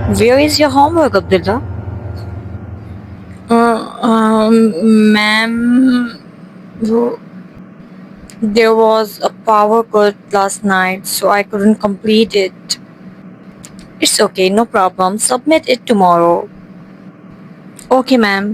Where is your homework, Abdullah? Ma'am, there was a power cut last night, so I couldn't complete it. It's okay, no problem. Submit it tomorrow. Okay, ma'am.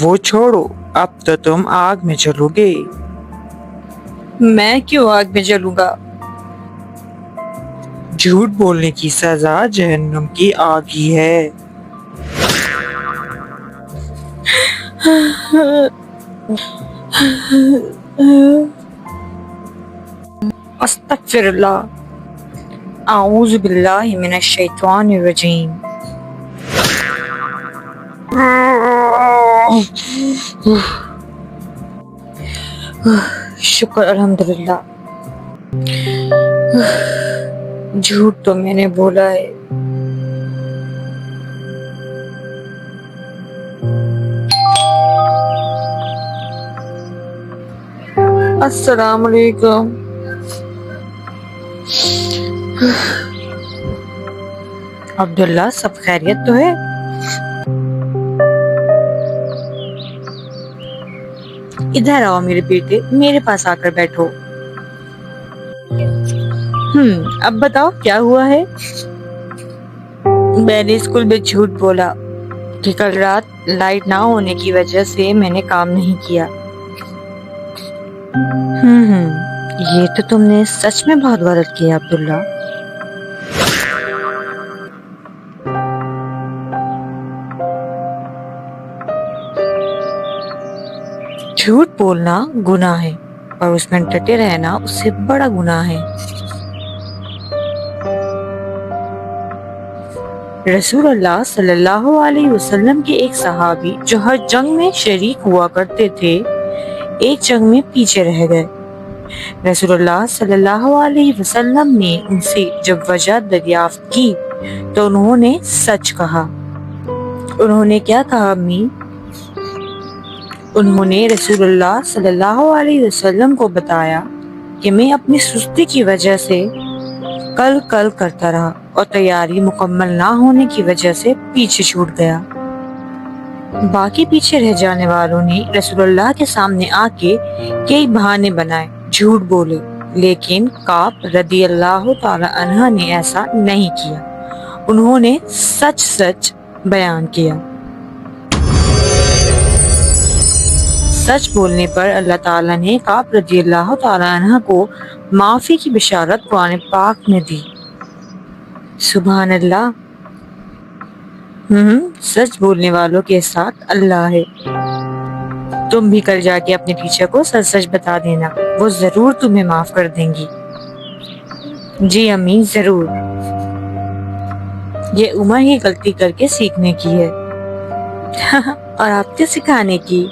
وہ چھوڑو، اب تو تم آگ میں چلو گے۔ میں کیوں آگ میں جلوں گا؟ جھوٹ بولنے کی سزا جہنم کی آگ ہی ہے۔ استغفر اللہ، اعوذ باللہ من الشیطان الرجیم۔ شکر الحمدللہ، جھوٹ تو میں نے بولا ہے۔ السلام علیکم۔ عبداللہ، سب خیریت تو ہے؟ ادھر آؤ میرے بیٹے، میرے پاس آ کر بیٹھو۔ اب بتاؤ کیا ہوا ہے؟ میں نے اسکول میں جھوٹ بولا کہ کل رات لائٹ نہ ہونے کی وجہ سے میں نے کام نہیں کیا۔ یہ تو تم نے سچ میں بہت غلط کیا عبداللہ۔ جھوٹ بولنا گناہ ہے اور اس میں ڈٹے رہنا اس سے بڑا گناہ ہے۔ رسول اللہ صلی اللہ علیہ وسلم کے ایک صحابی جو ہر جنگ میں شریک ہوا کرتے تھے، ایک جنگ میں پیچھے رہ گئے۔ رسول اللہ صلی اللہ علیہ وسلم نے ان سے جب وجہ دریافت کی تو انہوں نے سچ کہا۔ انہوں نے کیا کہا امی؟ انہوں نے رسول اللہ صلی اللہ علیہ وسلم کو بتایا کہ میں اپنی سستی کی وجہ سے کل کرتا رہا اور تیاری مکمل نہ ہونے کی وجہ سے پیچھے چھوٹ گیا۔ باقی پیچھے رہ جانے والوں نے رسول اللہ کے سامنے آ کے کئی بہانے بنائے، جھوٹ بولے، لیکن کعب رضی اللہ تعالی عنہ نے ایسا نہیں کیا۔ انہوں نے سچ بیان کیا۔ سچ بولنے پر اللہ تعالیٰ نے کعب رضی اللہ تعالی عنہ کو معافی کی بشارت قرآن پاک میں دی۔ سبحان اللہ۔ سچ بولنے والوں کے ساتھ اللہ ہے۔ تم بھی کل جا کے اپنے ٹیچر کو سچ بتا دینا، وہ ضرور تمہیں معاف کر دیں گی۔ جی امی، ضرور۔ یہ عمر ہی غلطی کر کے سیکھنے کی ہے اور آپ کے سکھانے کی۔